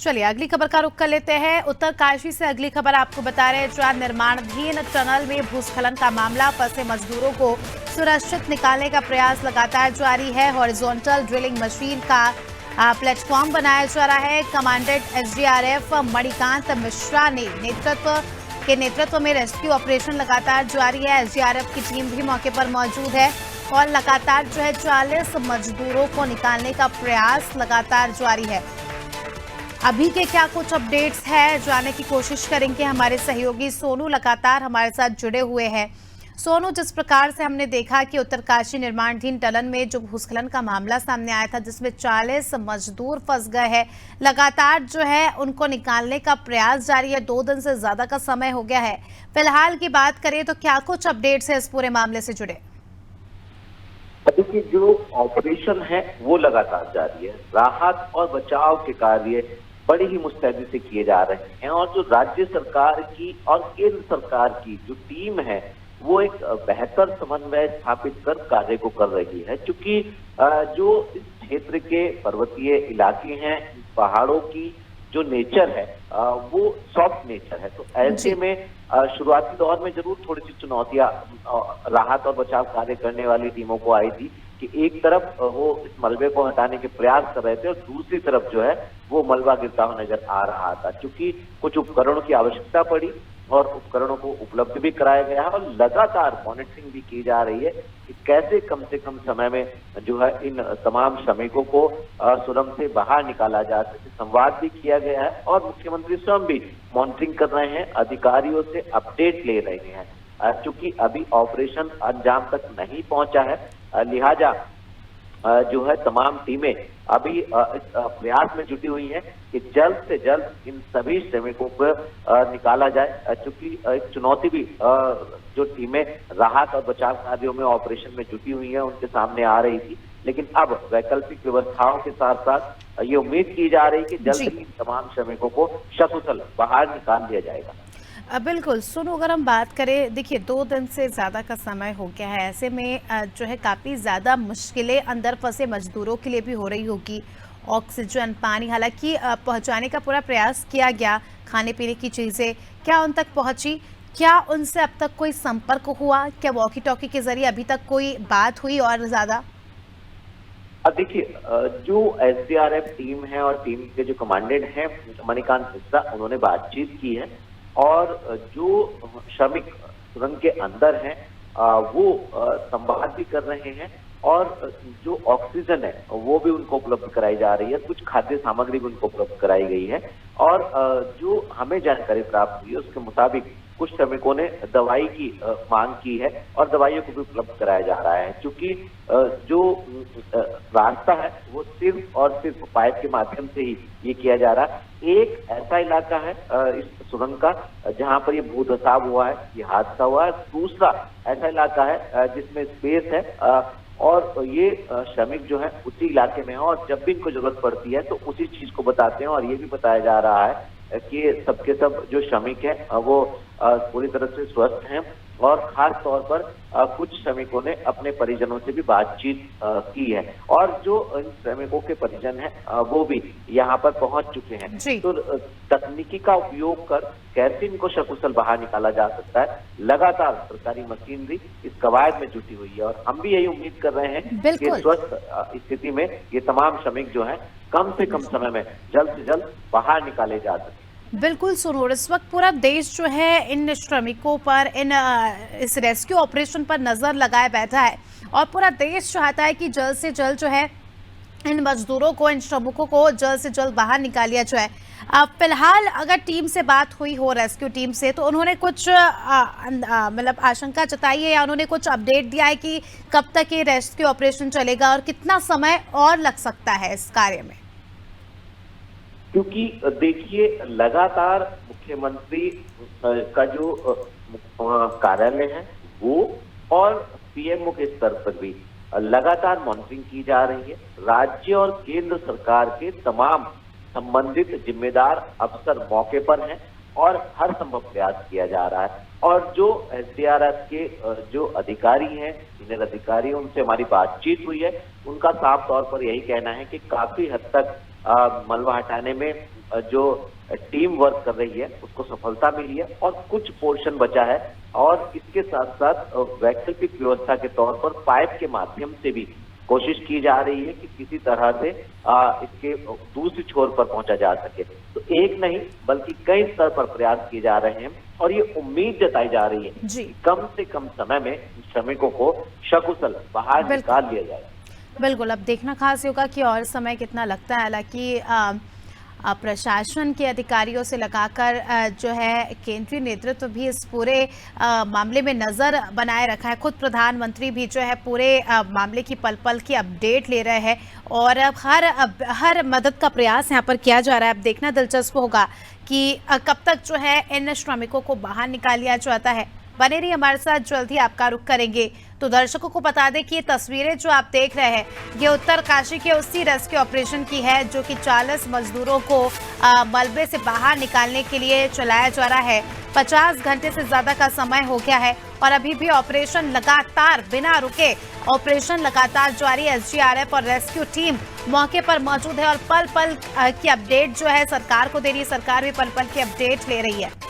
चलिए अगली खबर का रुख कर लेते हैं। उत्तरकाशी से अगली खबर आपको बता रहे हैं, जहां निर्माणाधीन टनल में भूस्खलन का मामला, फंसे मजदूरों को सुरक्षित निकालने का प्रयास लगातार जारी है। हॉरिजॉन्टल ड्रिलिंग मशीन का प्लेटफॉर्म बनाया जा रहा है। कमांडेंट एसडीआरएफ मणिकांत मिश्रा के नेतृत्व में रेस्क्यू ऑपरेशन लगातार जारी है। एसडीआरएफ की टीम भी मौके पर मौजूद है और लगातार 40 मजदूरों को निकालने का प्रयास लगातार जारी है। अभी के क्या कुछ अपडेट्स हैं जानने की कोशिश करेंगे। हमारे सहयोगी सोनू लगातार हमारे साथ जुड़े हुए हैं। सोनू, जिस प्रकार से हमने देखा कि उत्तरकाशी निर्माणाधीन टनल में जो भूस्खलन का मामला सामने आया था, जिसमें 40 मजदूर फंस गए हैं, लगातार उनको निकालने का प्रयास जारी है। 2 दिन से ज्यादा का समय हो गया है। फिलहाल की बात करें तो क्या कुछ अपडेट्स है इस पूरे मामले से जुड़े? देखिए, जो ऑपरेशन है वो लगातार जारी है। राहत और बचाव के कार्य बड़ी ही मुस्तैदी से किए जा रहे हैं और जो राज्य सरकार की और केंद्र सरकार की जो टीम है वो एक बेहतर समन्वय स्थापित कर कार्य को कर रही है। क्योंकि जो इस क्षेत्र के पर्वतीय इलाके हैं, पहाड़ों की जो नेचर है वो सॉफ्ट नेचर है, तो ऐसे में शुरुआती दौर में जरूर थोड़ी सी चुनौतियां राहत और बचाव कार्य करने वाली टीमों को आई थी कि एक तरफ वो इस मलबे को हटाने के प्रयास कर रहे थे और दूसरी तरफ वो मलबा गिरता हुआ नजर आ रहा था। क्योंकि कुछ उपकरणों की आवश्यकता पड़ी और उपकरणों को उपलब्ध भी कराया गया है और लगातार मॉनिटरिंग भी की जा रही है कि कैसे कम से कम समय में इन तमाम श्रमिकों को सुरंग से बाहर निकाला जा सके। संवाद भी किया गया है और मुख्यमंत्री स्वयं भी मॉनिटरिंग कर रहे हैं, अधिकारियों से अपडेट ले रहे हैं। क्योंकि अभी ऑपरेशन अंजाम तक नहीं पहुंचा है, लिहाजा तमाम टीमें अभी इस प्रयास में जुटी हुई हैं कि जल्द से जल्द इन सभी श्रमिकों को निकाला जाए। क्योंकि एक चुनौती भी जो टीमें राहत और बचाव कार्यों में ऑपरेशन में जुटी हुई हैं उनके सामने आ रही थी, लेकिन अब वैकल्पिक व्यवस्थाओं के साथ साथ ये उम्मीद की जा रही है कि जल्द ही तमाम श्रमिकों को सकुशल बाहर निकाल दिया जाएगा। बिल्कुल सुनो, अगर हम बात करें, देखिए 2 दिन से ज़्यादा का समय हो गया है। ऐसे में काफ़ी ज़्यादा मुश्किलें अंदर फंसे मजदूरों के लिए भी हो रही होगी। ऑक्सीजन, पानी हालांकि पहुंचाने का पूरा प्रयास किया गया, खाने पीने की चीज़ें क्या उन तक पहुंची? क्या उनसे अब तक कोई संपर्क हुआ? क्या वॉकी टॉकी के जरिए अभी तक कोई बात हुई और ज़्यादा? देखिए, जो एसडीआरएफ टीम है और टीम के जो कमांडेंट हैं मणिकांत मिश्रा, उन्होंने बातचीत की है और जो श्रमिक सुरंग के अंदर हैं वो संवाद भी कर रहे हैं और जो ऑक्सीजन है वो भी उनको उपलब्ध कराई जा रही है। कुछ खाद्य सामग्री भी उनको उपलब्ध कराई गई है और जो हमें जानकारी प्राप्त हुई है उसके मुताबिक कुछ श्रमिकों ने दवाई की मांग की है और दवाइयों को भी उपलब्ध कराया जा रहा है। क्योंकि जो रास्ता है वो सिर्फ और सिर्फ पाइप के माध्यम से ही ये किया जा रहा है। एक ऐसा इलाका है इस सुरंग का जहां पर ये भूधसाव हुआ है, ये हादसा हुआ है। दूसरा ऐसा इलाका है जिसमें स्पेस है और ये श्रमिक उसी इलाके में है और जब भी इनको जरूरत पड़ती है तो उसी चीज को बताते हैं। और ये भी बताया जा रहा है कि सबके सब जो श्रमिक हैं वो पूरी तरह से स्वस्थ हैं और खास तौर पर कुछ श्रमिकों ने अपने परिजनों से भी बातचीत की है और जो इन श्रमिकों के परिजन हैं वो भी यहाँ पर पहुंच चुके हैं। तो तकनीकी का उपयोग कर कैसे इनको सकुशल बाहर निकाला जा सकता है, लगातार सरकारी मशीनरी इस कवायद में जुटी हुई है और हम भी यही उम्मीद कर रहे हैं कि स्वस्थ स्थिति में ये तमाम श्रमिक कम से कम समय में जल्द से जल्द बाहर निकाले जा सके। बिल्कुल सुनो, इस वक्त पूरा देश इन श्रमिकों पर, इस रेस्क्यू ऑपरेशन पर नजर लगाए बैठा है और पूरा देश चाहता है कि जल्द से जल्द इन मजदूरों को, इन श्रमिकों को जल्द से जल्द बाहर निकालिया जाए। फिलहाल अगर टीम से बात हुई हो, रेस्क्यू टीम से, तो उन्होंने कुछ मतलब आशंका जताई है या उन्होंने कुछ अपडेट दिया है कि कब तक ये रेस्क्यू ऑपरेशन चलेगा और कितना समय और लग सकता है इस कार्य में? क्योंकि देखिए, लगातार मुख्यमंत्री का जो कार्यालय है वो और पीएमओ के स्तर पर भी लगातार मॉनिटरिंग की जा रही है। राज्य और केंद्र सरकार के तमाम संबंधित जिम्मेदार अफसर मौके पर हैं और हर संभव प्रयास किया जा रहा है। और जो एसडीआरएफ के जो अधिकारी हैं, सीनियर अधिकारी, उनसे हमारी बातचीत हुई है, उनका साफ तौर पर यही कहना है कि काफी हद तक मलबा हटाने में जो टीम वर्क कर रही है उसको सफलता मिली है और कुछ पोर्शन बचा है और इसके साथ साथ वैकल्पिक व्यवस्था के तौर पर पाइप के माध्यम से भी कोशिश की जा रही है कि किसी तरह से इसके दूसरी छोर पर पहुंचा जा सके। तो एक नहीं बल्कि कई स्तर पर प्रयास किए जा रहे हैं और ये उम्मीद जताई जा रही है जी। कि कम से कम समय में श्रमिकों को सकुशल बाहर निकाल लिया जाए। बिल्कुल, अब देखना खास होगा कि और समय कितना लगता है। हालांकि प्रशासन के अधिकारियों से लगाकर जो है केंद्रीय नेतृत्व भी इस पूरे मामले में नज़र बनाए रखा है। खुद प्रधानमंत्री भी जो है पूरे मामले की पल पल की अपडेट ले रहे हैं और हर मदद का प्रयास यहाँ पर किया जा रहा है। अब देखना दिलचस्प होगा कि कब तक जो है इन श्रमिकों को बाहर निकाल लिया जाता है। बने रहिए हमारे साथ, जल्द ही आपका रुख करेंगे। तो दर्शकों को बता दें कि ये तस्वीरें जो आप देख रहे हैं ये उत्तरकाशी के उसी रेस्क्यू ऑपरेशन की है जो कि 40 मजदूरों को मलबे से बाहर निकालने के लिए चलाया जा रहा है। 50 घंटे से ज्यादा का समय हो गया है और अभी भी ऑपरेशन लगातार बिना रुके ऑपरेशन लगातार जारी। एसडीआरएफ और रेस्क्यू टीम मौके पर मौजूद है और पल पल की अपडेट जो है सरकार को दे रही है। सरकार भी पल पल की अपडेट ले रही है।